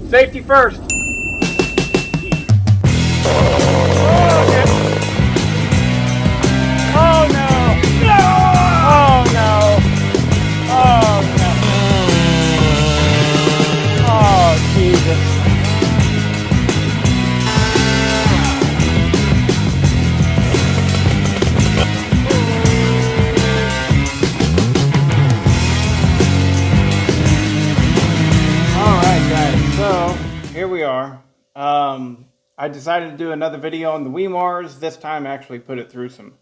Safety first. Oh no! No! Oh no! Oh no! Oh Jesus! All right, guys. So here we are. I decided to do another video on the Wemars. This time, I actually put it through some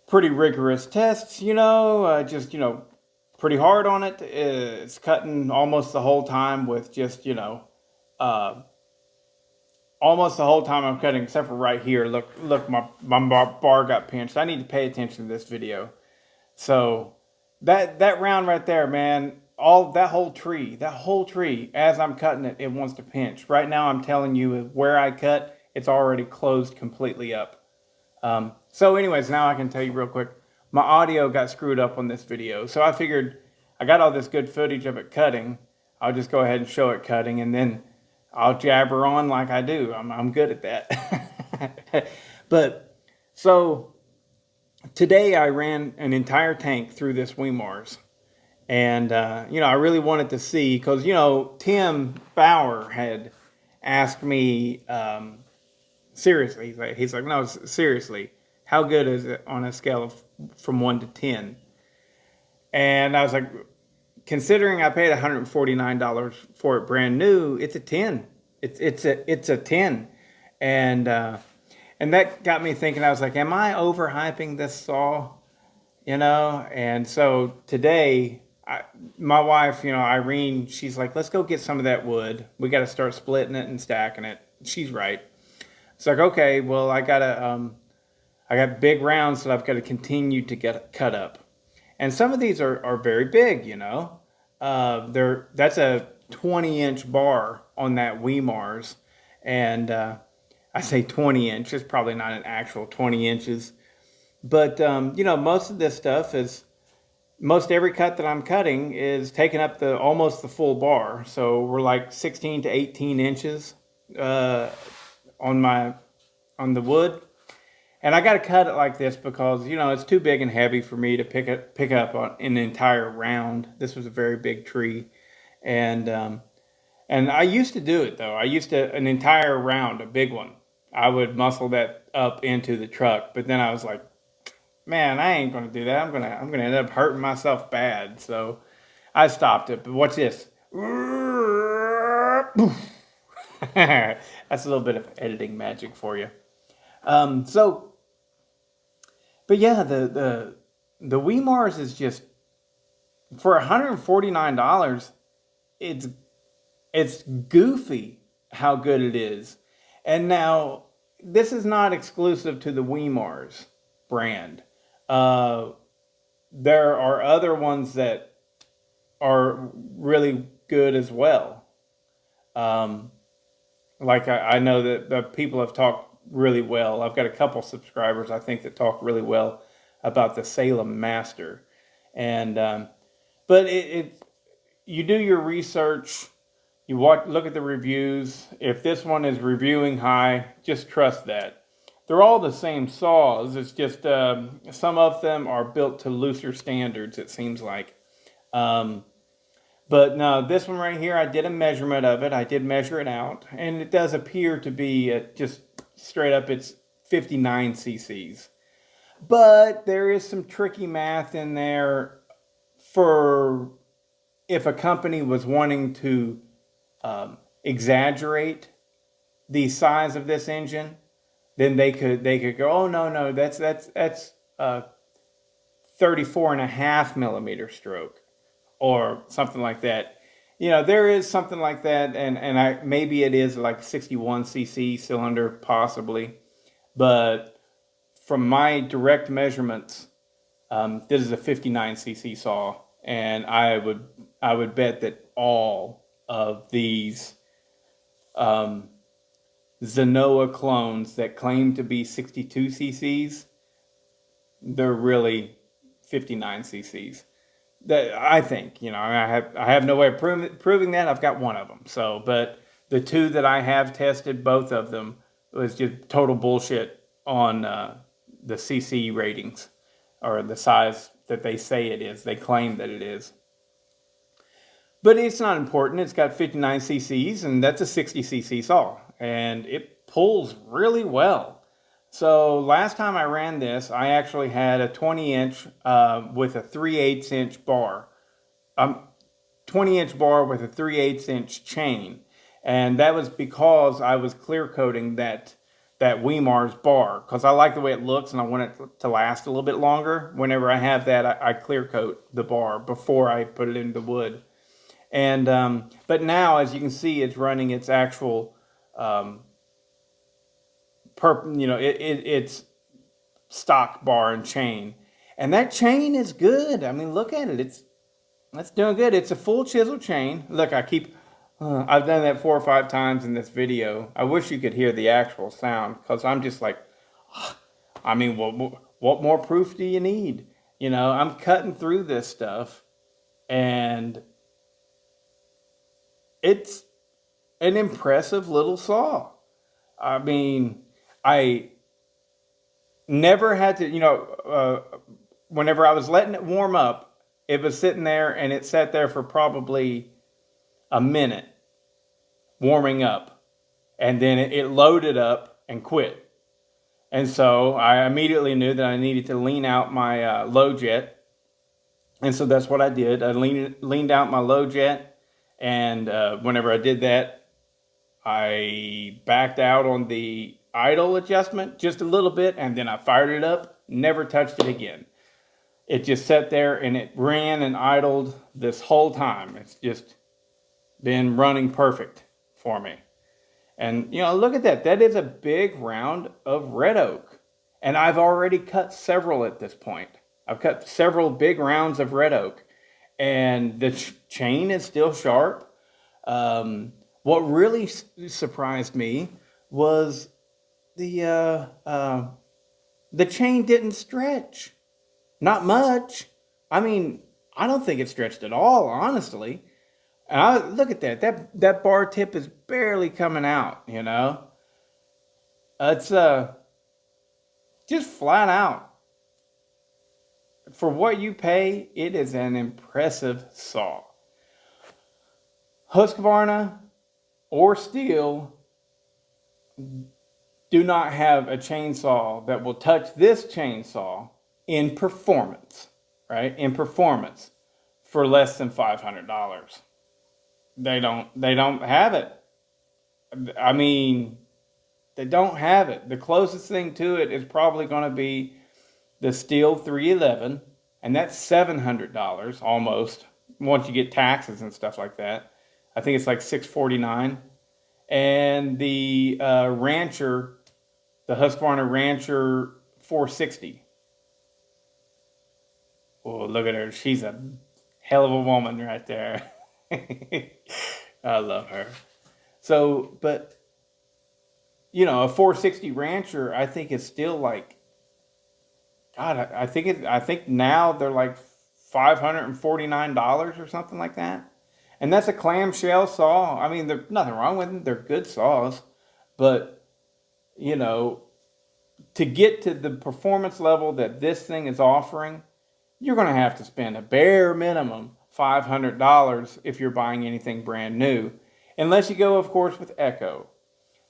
pretty rigorous tests, just, pretty hard on it. It's cutting almost the whole time with just, almost the whole time I'm cutting, except for right here. Look, my bar got pinched. I need to pay attention to this video. So that round right there, man, that whole tree, as I'm cutting it, it wants to pinch. Right now, I'm telling you, where I cut, it's already closed completely up. So anyways, now I can tell you real quick, my audio got screwed up on this video. So I figured I got all this good footage of it cutting. I'll just go ahead and show it cutting, and then I'll jabber on like I do. I'm good at that. But so today I ran an entire tank through this Wemars. And, I really wanted to see, because, Tim Bauer had asked me, seriously, he's like, no, seriously, how good is it on a scale of from 1 to 10? And I was like, considering I paid $149 for it brand new, it's a 10. It's a 10. And that got me thinking. I was like, am I overhyping this saw? And so today, my wife, Irene, she's like, let's go get some of that wood. We got to start splitting it and stacking it. She's right. It's like, okay, well, I got big rounds that I've got to continue to get cut up. And some of these are very big, that's a 20-inch bar on that Wemars. And I say 20 inch, it's probably not an actual 20 inches. But, most of this stuff most every cut that I'm cutting is taking up almost the full bar. So we're like 16 to 18 inches on the wood. And I got to cut it like this because, it's too big and heavy for me to pick up on an entire round. This was a very big tree. And I used to do it, though. An entire round, a big one. I would muscle that up into the truck. But then I was like, man, I ain't gonna do that. I'm gonna end up hurting myself bad. So I stopped it. But watch this. That's a little bit of editing magic for you. But yeah, the Wemars is just, for $149. It's goofy how good it is. And now this is not exclusive to the Wemars brand. There are other ones that are really good as well. Like I know that the people have talked really well. I've got a couple subscribers, I think, that talk really well about the Salem Master. And but you do your research, you look at the reviews. If this one is reviewing high, just trust that. They're all the same saws. It's just some of them are built to looser standards, it seems like. But no, this one right here, I did a measurement of it. I did measure it out. And it does appear to be just straight up, it's 59 cc's. But there is some tricky math in there for if a company was wanting to exaggerate the size of this engine. Then they could go, oh no, that's 34.5 millimeter stroke or something like that. There is something like that, and maybe it is like 61 cc cylinder possibly, but from my direct measurements, this is a 59 cc saw, and I would bet that all of these Zenoa clones that claim to be 62 cc's, they're really 59 cc's. That I think, I have no way of proving that. I've got one of them. So, but the two that I have tested, both of them was just total bullshit on the CC ratings or the size that they say it is. They claim that it is. But it's not important. It's got 59 cc's, and that's a 60 cc saw, and it pulls really well. So last time I ran this, I actually had a 20-inch with a 3/8 inch bar. 20-inch bar with a 3/8 inch chain. And that was because I was clear coating that Wemars bar, because I like the way it looks and I want it to last a little bit longer. Whenever I have that, I clear coat the bar before I put it into the wood. And but now, as you can see, it's running its actual it's stock bar and chain, and that chain is good. I mean, look at it; that's doing good. It's a full chisel chain. Look, I've done that 4 or 5 times in this video. I wish you could hear the actual sound, because I'm just like, I mean, what more proof do you need? I'm cutting through this stuff, and it's an impressive little saw. I mean, I never had to, whenever I was letting it warm up, it was sitting there, and it sat there for probably a minute warming up, and then it loaded up and quit. And so I immediately knew that I needed to lean out my low jet, and so that's what I did. I leaned out my low jet, and whenever I did that, I backed out on the idle adjustment just a little bit, and then I fired it up, never touched it again. It just sat there, and it ran and idled this whole time. It's just been running perfect for me. And, look at that. That is a big round of red oak. And I've already cut several at this point. I've cut several big rounds of red oak. And the chain is still sharp. What really surprised me was the chain didn't stretch. Not much. I mean, I don't think it stretched at all, honestly. And look at that. That bar tip is barely coming out, It's just flat out. For what you pay, it is an impressive saw. Husqvarna or Stihl do not have a chainsaw that will touch this chainsaw in performance, right? In performance for less than $500. They don't have it. I mean, they don't have it. The closest thing to it is probably going to be the Stihl 311, and that's $700 almost, once you get taxes and stuff like that. I think it's like $649. And the Rancher, the Husqvarna Rancher 460. Oh, look at her. She's a hell of a woman right there. I love her. So, but, a 460 Rancher, I think is still like, God, I think now they're like $549 or something like that. And that's a clamshell saw. I mean, there's nothing wrong with them. They're good saws. But, to get to the performance level that this thing is offering, you're going to have to spend a bare minimum $500 if you're buying anything brand new. Unless you go, of course, with Echo.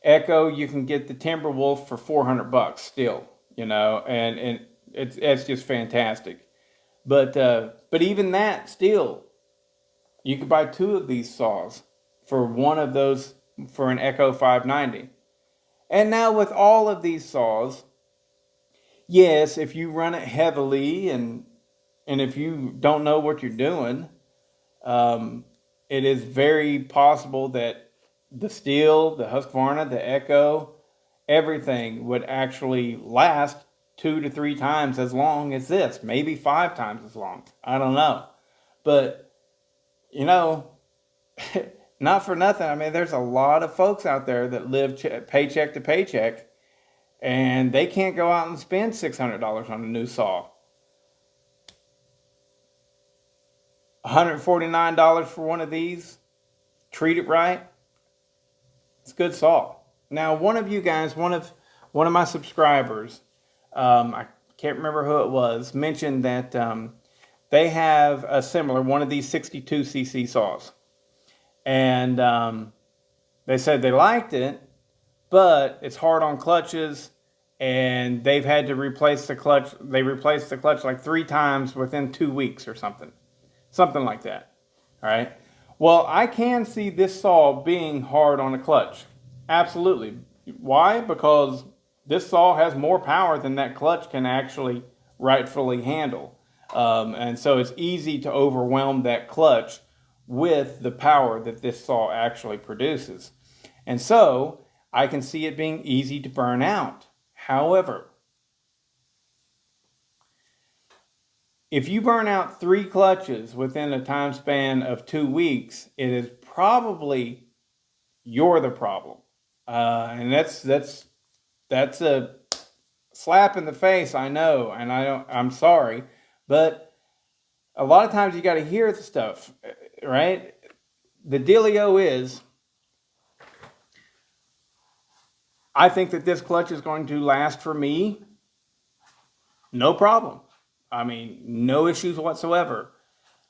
Echo, you can get the Timberwolf for $400 still, and it's just fantastic. But even that still, you could buy 2 of these saws for one of those for an Echo 590. And now with all of these saws, yes, if you run it heavily and if you don't know what you're doing, it is very possible that the Stihl, the Husqvarna, the Echo, everything would actually last 2 to 3 times as long as this, maybe 5 times as long. I don't know. But, not for nothing. I mean, there's a lot of folks out there that live paycheck to paycheck, and they can't go out and spend $600 on a new saw. $149 for one of these. Treat it right. It's good saw. Now, one of you guys, one of my subscribers, I can't remember who it was, mentioned that they have a similar one of these 62cc saws, and they said they liked it, but it's hard on clutches, and they've had to replace the clutch. They replaced the clutch like 3 times within 2 weeks or something like that. All right. Well, I can see this saw being hard on a clutch. Absolutely. Why? Because this saw has more power than that clutch can actually rightfully handle. And so it's easy to overwhelm that clutch with the power that this saw actually produces. And so I can see it being easy to burn out. However, if you burn out 3 clutches within a time span of 2 weeks, it is probably you're the problem. And that's a slap in the face, I know, and I'm sorry, but a lot of times you got to hear the stuff, right? The dealio is, I think that this clutch is going to last for me, no problem. I mean, no issues whatsoever.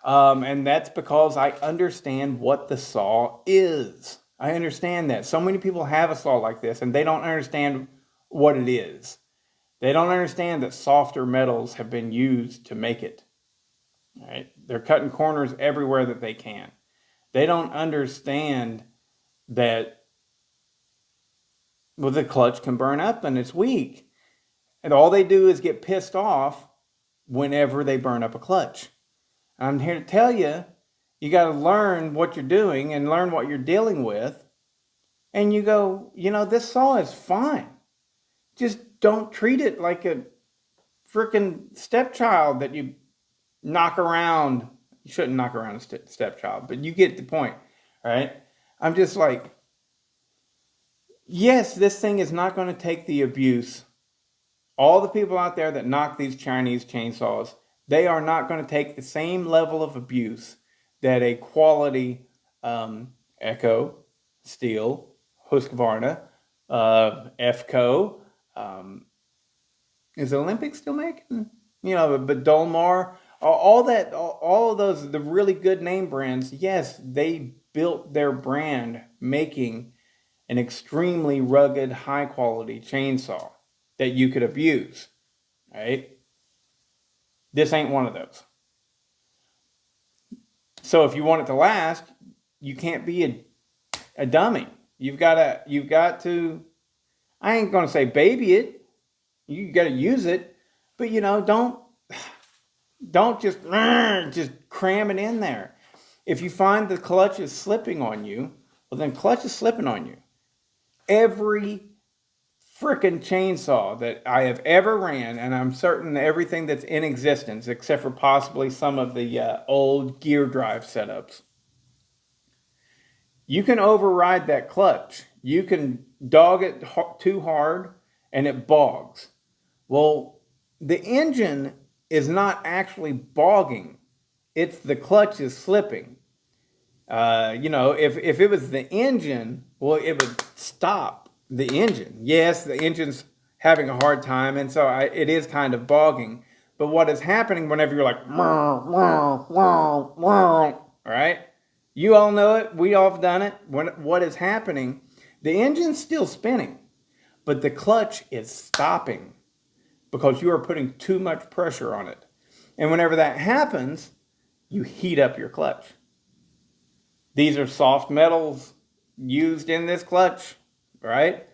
And that's because I understand what the saw is. I understand that. So many people have a saw like this, and they don't understand what it is. They don't understand that softer metals have been used to make it. All right? They're cutting corners everywhere that they can. They don't understand that, well, the clutch can burn up and it's weak. And all they do is get pissed off whenever they burn up a clutch. I'm here to tell you, you got to learn what you're doing and learn what you're dealing with. And you go, this saw is fine. Just don't treat it like a freaking stepchild that you knock around. You shouldn't knock around a stepchild, but you get the point, right? I'm just like, yes, this thing is not going to take the abuse. All the people out there that knock these Chinese chainsaws, they are not going to take the same level of abuse that a quality Echo, Steel, Husqvarna, FCO, is Olympic still making? But Dolmar, all of those, the really good name brands, yes, they built their brand making an extremely rugged, high quality chainsaw that you could abuse, right? This ain't one of those. So if you want it to last, you can't be a dummy. You've got to, I ain't going to say baby it. You got to use it, but don't just cram it in there. If you find the clutch is slipping on you, well, then clutch is slipping on you. Every frickin' chainsaw that I have ever ran, and I'm certain everything that's in existence, except for possibly some of the old gear drive setups, you can override that clutch. You can dog it too hard, and it bogs. Well, the engine is not actually bogging. It's the clutch is slipping. If it was the engine, well, it would stop the engine. Yes, the engine's having a hard time, and so it is kind of bogging. But what is happening whenever you're like, right? You all know it. We all have done it. What is happening, the engine's still spinning, but the clutch is stopping because you are putting too much pressure on it. And whenever that happens, you heat up your clutch. These are soft metals used in this clutch, right?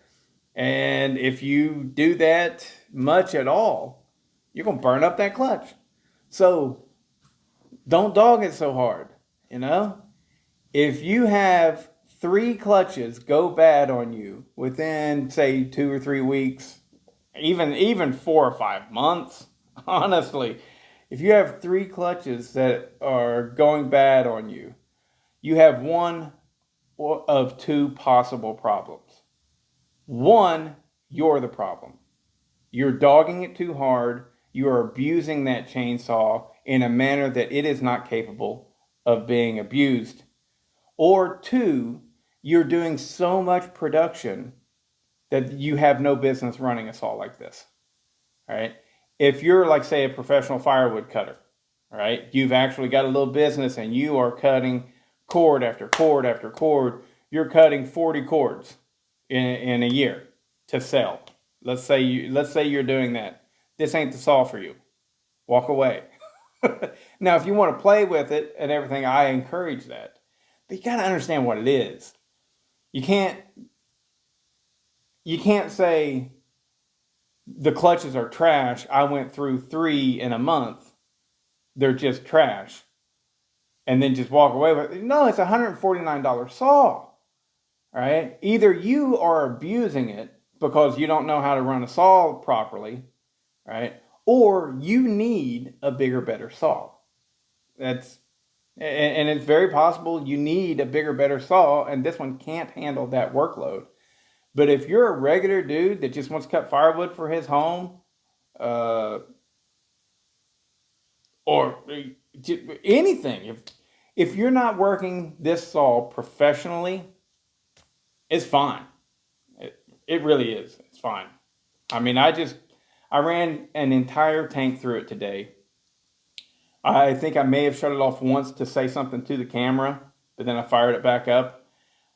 And if you do that much at all, you're going to burn up that clutch. So don't dog it so hard, If you have 3 clutches go bad on you within, say, 2 or 3 weeks, even 4 or 5 months, honestly, if you have 3 clutches that are going bad on you, you have one of 2 possible problems. One, you're the problem. You're dogging it too hard. You are abusing that chainsaw in a manner that it is not capable of being abused, or two, you're doing so much production that you have no business running a saw like this. All right. If you're like, say, a professional firewood cutter, all right, you've actually got a little business and you are cutting cord after cord after cord. You're cutting 40 cords in a year to sell. Let's say you're doing that. This ain't the saw for you. Walk away. Now, if you want to play with it and everything, I encourage that. But you got to understand what it is. You can't say the clutches are trash. I went through 3 in a month. They're just trash. And then just walk away with it. No, it's a $149 saw. Right? Either you are abusing it because you don't know how to run a saw properly, right? Or you need a bigger, better saw. And it's very possible you need a bigger, better saw, and this one can't handle that workload. But if you're a regular dude that just wants to cut firewood for his home, or anything, if you're not working this saw professionally, it's fine. It really is. It's fine. I mean, I ran an entire tank through it today. I think I may have shut it off once to say something to the camera, but then I fired it back up.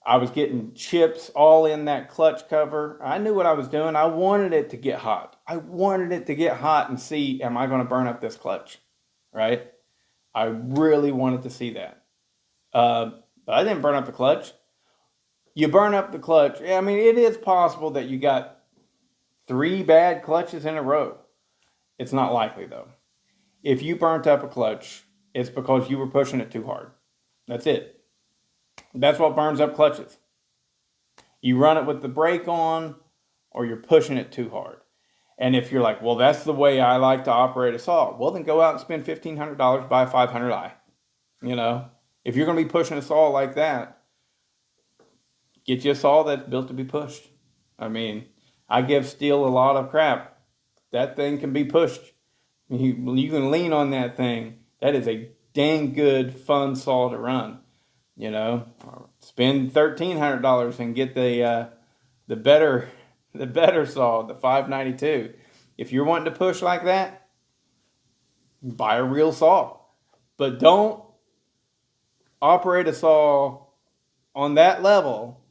I was getting chips all in that clutch cover. I knew what I was doing. I wanted it to get hot. I wanted it to get hot and see, am I going to burn up this clutch? Right? I really wanted to see that. But I didn't burn up the clutch. You burn up the clutch. I mean, it is possible that you got 3 bad clutches in a row. It's not likely, though. If you burnt up a clutch, it's because you were pushing it too hard. That's it. That's what burns up clutches. You run it with the brake on, or you're pushing it too hard. And if you're like, well, that's the way I like to operate a saw, well, then go out and spend $1,500, buy a 500i. You know, if you're going to be pushing a saw like that, get you a saw that's built to be pushed. I mean, I give steel a lot of crap. That thing can be pushed. You can lean on that thing. That is a dang good, fun saw to run. You know, spend $1,300 and get the better saw, the 592. If you're wanting to push like that, buy a real saw. But don't operate a saw on that level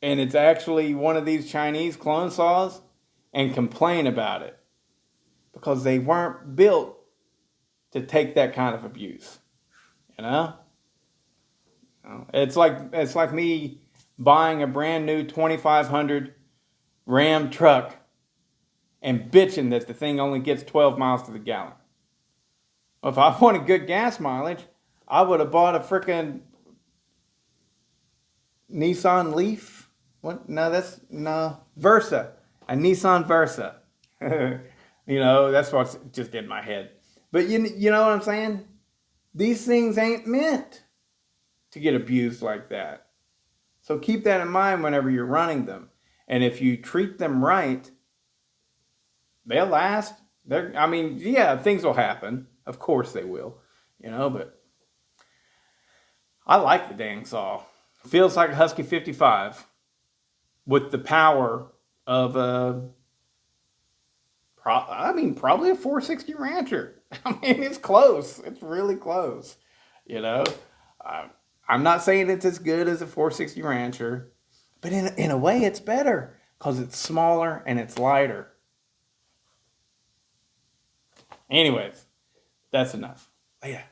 and it's actually one of these Chinese clone saws and complain about it, because they weren't built to take that kind of abuse. You know? It's like me buying a brand new 2500 Ram truck and bitching that the thing only gets 12 miles to the gallon. Well, if I wanted good gas mileage, I would have bought a freaking Nissan Leaf. What? No, Versa. A Nissan Versa. You know, that's what's just in my head. But you know what I'm saying? These things ain't meant to get abused like that. So keep that in mind whenever you're running them. And if you treat them right, they'll last. Things will happen. Of course they will. You know, but I like the dang saw. Feels like a Husky 55 with the power of probably a 460 Rancher. I mean, it's close. It's really close. You know, I'm not saying it's as good as a 460 Rancher, but in a way it's better because it's smaller and it's lighter. Anyways, that's enough. Yeah.